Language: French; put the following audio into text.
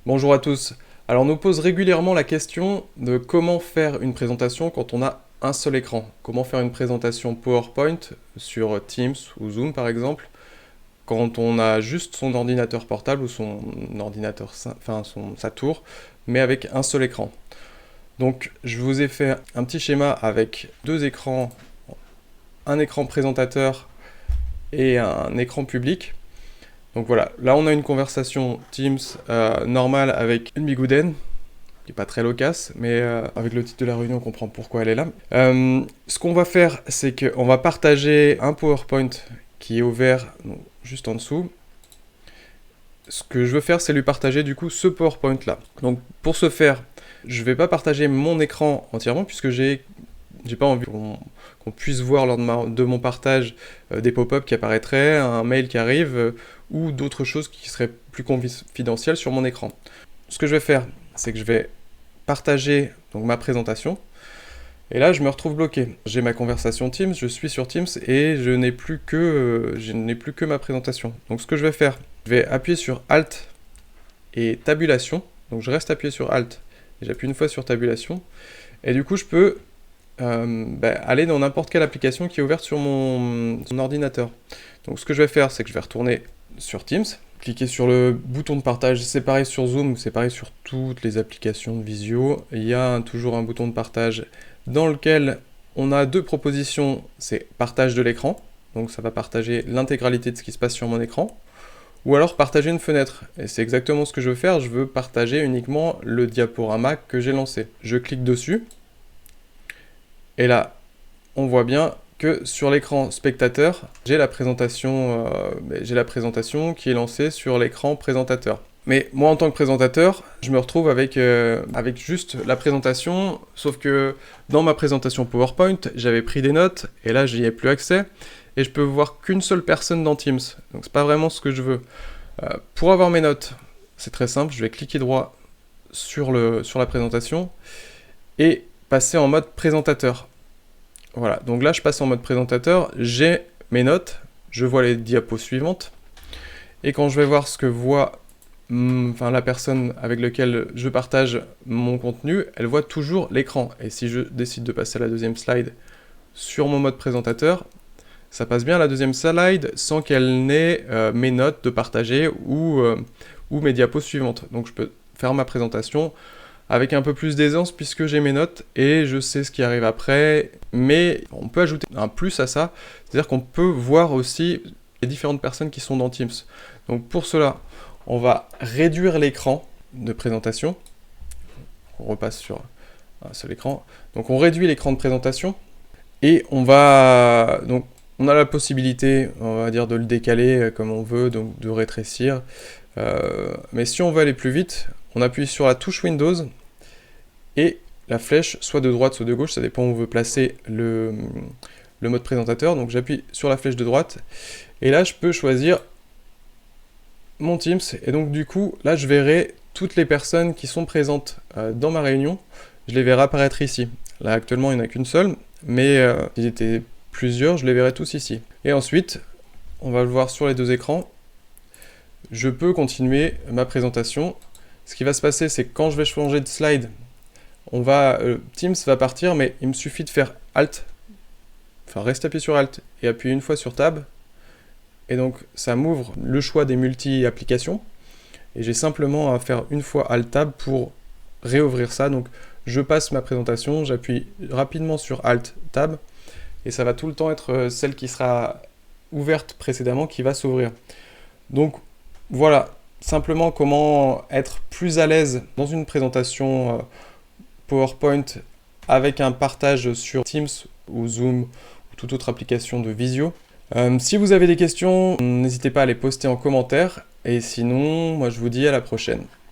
Bonjour à tous. Alors on nous pose régulièrement la question de comment faire une présentation quand on a un seul écran. Comment faire une présentation PowerPoint sur Teams ou Zoom par exemple, quand on a juste son ordinateur portable ou son ordinateur, sa tour, mais avec un seul écran. Donc je vous ai fait un petit schéma avec deux écrans, un écran présentateur et un écran public. Donc voilà, là on a une conversation Teams normale avec une bigoudaine, qui n'est pas très loquace, mais avec le titre de la réunion on comprend pourquoi elle est là. Ce qu'on va faire, c'est qu'on va partager un PowerPoint qui est ouvert donc, juste en dessous. Ce que je veux faire, c'est lui partager du coup ce PowerPoint là. Donc pour ce faire, je ne vais pas partager mon écran entièrement puisque j'ai pas envie qu'on puisse voir lors de mon partage des pop-up qui apparaîtraient, un mail qui arrive ou d'autres choses qui seraient plus confidentielles sur mon écran. Ce que je vais faire, c'est que je vais partager donc, ma présentation et là je me retrouve bloqué. J'ai ma conversation Teams, je suis sur Teams et je n'ai plus que ma présentation. Donc ce que je vais faire, je vais appuyer sur Alt et Tabulation. Donc je reste appuyé sur Alt et j'appuie une fois sur Tabulation et du coup je peux aller dans n'importe quelle application qui est ouverte sur mon ordinateur. Donc ce que je vais faire, c'est que je vais retourner sur Teams, cliquer sur le bouton de partage. C'est pareil sur Zoom, c'est pareil sur toutes les applications de visio. Il y a toujours un bouton de partage dans lequel on a deux propositions, c'est partage de l'écran, donc ça va partager l'intégralité de ce qui se passe sur mon écran, ou alors partager une fenêtre. Et c'est exactement ce que je veux faire, je veux partager uniquement le diaporama que j'ai lancé. Je clique dessus, et là, on voit bien que sur l'écran spectateur, j'ai la présentation qui est lancée sur l'écran présentateur. Mais moi, en tant que présentateur, je me retrouve avec juste la présentation, sauf que dans ma présentation PowerPoint, j'avais pris des notes, et là, j'y ai plus accès, et je peux voir qu'une seule personne dans Teams. Donc, c'est pas vraiment ce que je veux. Pour avoir mes notes, c'est très simple, je vais cliquer droit sur la présentation, et passer en mode présentateur. Voilà, donc là je passe en mode présentateur, j'ai mes notes, je vois les diapos suivantes, et quand je vais voir ce que voit la personne avec laquelle je partage mon contenu, elle voit toujours l'écran. Et si je décide de passer à la deuxième slide sur mon mode présentateur, ça passe bien à la deuxième slide sans qu'elle n'ait mes notes de partager ou mes diapos suivantes. Donc je peux faire ma présentation avec un peu plus d'aisance puisque j'ai mes notes et je sais ce qui arrive après, mais on peut ajouter un plus à ça, c'est-à-dire qu'on peut voir aussi les différentes personnes qui sont dans Teams. Donc pour cela, on va réduire l'écran de présentation, on repasse sur un seul écran, donc on réduit l'écran de présentation, et on a la possibilité, on va dire, de le décaler comme on veut, donc de rétrécir, mais si on veut aller plus vite, on appuie sur la touche Windows, et la flèche, soit de droite, soit de gauche, ça dépend où on veut placer le mode présentateur. Donc j'appuie sur la flèche de droite, et là je peux choisir mon Teams, et donc du coup, là je verrai toutes les personnes qui sont présentes dans ma réunion, je les verrai apparaître ici. Là actuellement il n'y en a qu'une seule, mais s'il était plusieurs, je les verrai tous ici. Et ensuite, on va le voir sur les deux écrans, je peux continuer ma présentation. Ce qui va se passer, c'est que quand je vais changer de slide, Teams va partir, mais il me suffit de faire Alt, reste appuyé sur Alt et appuyer une fois sur Tab, et donc ça m'ouvre le choix des multi-applications, et j'ai simplement à faire une fois Alt-Tab pour réouvrir ça. Donc je passe ma présentation, j'appuie rapidement sur Alt-Tab, et ça va tout le temps être celle qui sera ouverte précédemment qui va s'ouvrir. Donc voilà, simplement comment être plus à l'aise dans une présentation PowerPoint avec un partage sur Teams ou Zoom ou toute autre application de visio. Si vous avez des questions, n'hésitez pas à les poster en commentaire, et sinon, moi je vous dis à la prochaine.